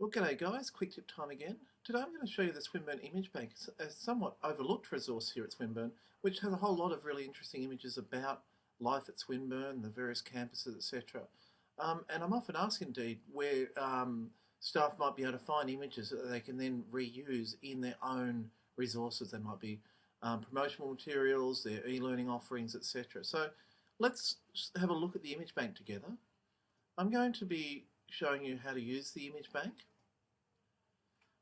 Well, g'day guys, quick tip time again. Today I'm going to show you the Swinburne Image Bank, a somewhat overlooked resource here at Swinburne, which has a whole lot of really interesting images about life at Swinburne, the various campuses, etc. And I'm often asked indeed where staff might be able to find images that they can then reuse in their own resources. They might be promotional materials, their e-learning offerings, etc. So let's have a look at the image bank together. I'm going to be showing you how to use the image bank.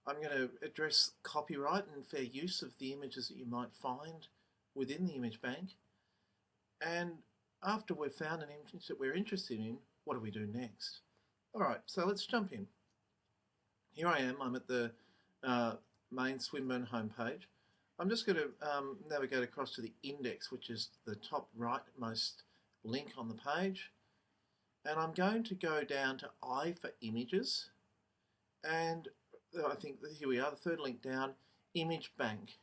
I'm going to address copyright and fair use of the images that you might find within the image bank. And after we've found an image that we're interested in, what do we do next? Alright, so let's jump in. Here I am, I'm at the main Swinburne homepage. I'm just going to navigate across to the index, which is the top rightmost link on the page. And I'm going to go down to I for images, and I think here we are, the third link down, image bank.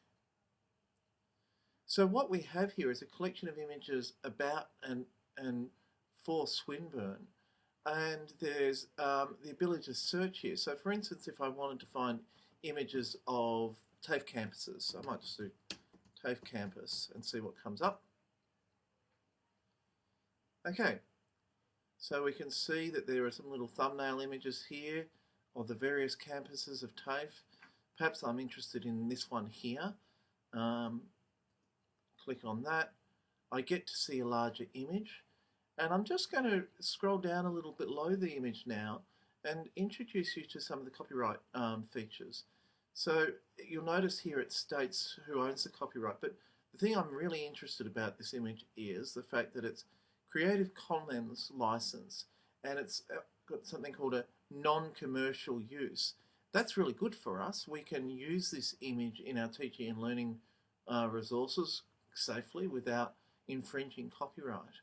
So what we have here is a collection of images about and for Swinburne, and there's the ability to search here. So for instance, if I wanted to find images of TAFE campuses, I might just do TAFE campus and see what comes up. Okay. So we can see that there are some little thumbnail images here of the various campuses of TAFE. Perhaps I'm interested in this one here. Click on that. I get to see a larger image. And I'm just going to scroll down a little bit below the image now and introduce you to some of the copyright features. So you'll notice here it states who owns the copyright, but the thing I'm really interested about this image is the fact that it's Creative Commons license, and it's got something called a non-commercial use. That's really good for us. We can use this image in our teaching and learning resources safely without infringing copyright.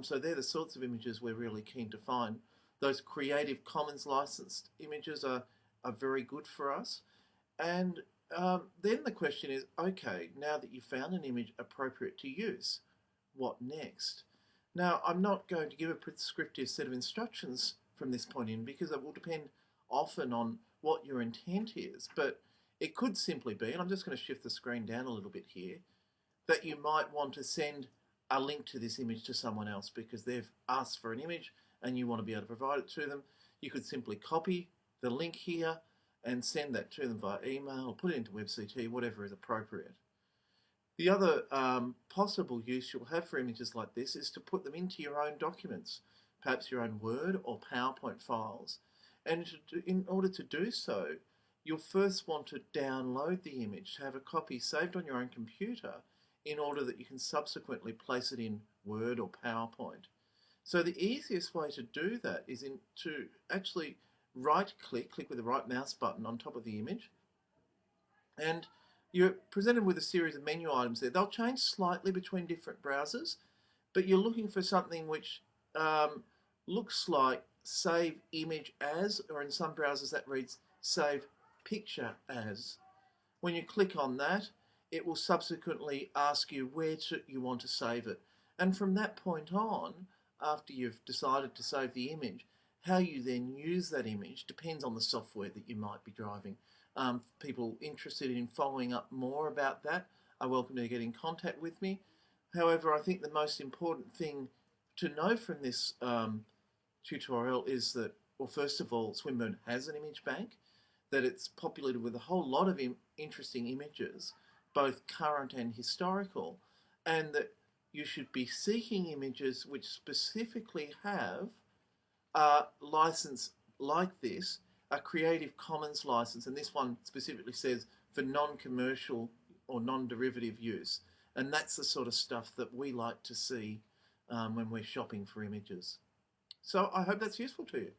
So they're the sorts of images we're really keen to find. Those Creative Commons licensed images are very good for us. And then the question is, okay, now that you've found an image appropriate to use, what next? Now, I'm not going to give a prescriptive set of instructions from this point in because it will depend often on what your intent is, but it could simply be, and I'm just going to shift the screen down a little bit here, that you might want to send a link to this image to someone else because they've asked for an image and you want to be able to provide it to them. You could simply copy the link here and send that to them via email or put it into WebCT, whatever is appropriate. The other possible use you'll have for images like this is to put them into your own documents, perhaps your own Word or PowerPoint files. And in order to do so, you'll first want to download the image, to have a copy saved on your own computer in order that you can subsequently place it in Word or PowerPoint. So the easiest way to do that is to actually click with the right mouse button on top of the image, and you're presented with a series of menu items there. They'll change slightly between different browsers, but you're looking for something which looks like Save Image As, or in some browsers that reads Save Picture As. When you click on that, it will subsequently ask you where you want to save it. And from that point on, after you've decided to save the image, how you then use that image depends on the software that you might be driving. People interested in following up more about that are welcome to get in contact with me. However, I think the most important thing to know from this tutorial is that, well, first of all, Swinburne has an image bank, that it's populated with a whole lot of interesting images, both current and historical, and that you should be seeking images which specifically have a license like this, a Creative Commons license, and this one specifically says for non-commercial or non-derivative use. And that's the sort of stuff that we like to see when we're shopping for images. So I hope that's useful to you.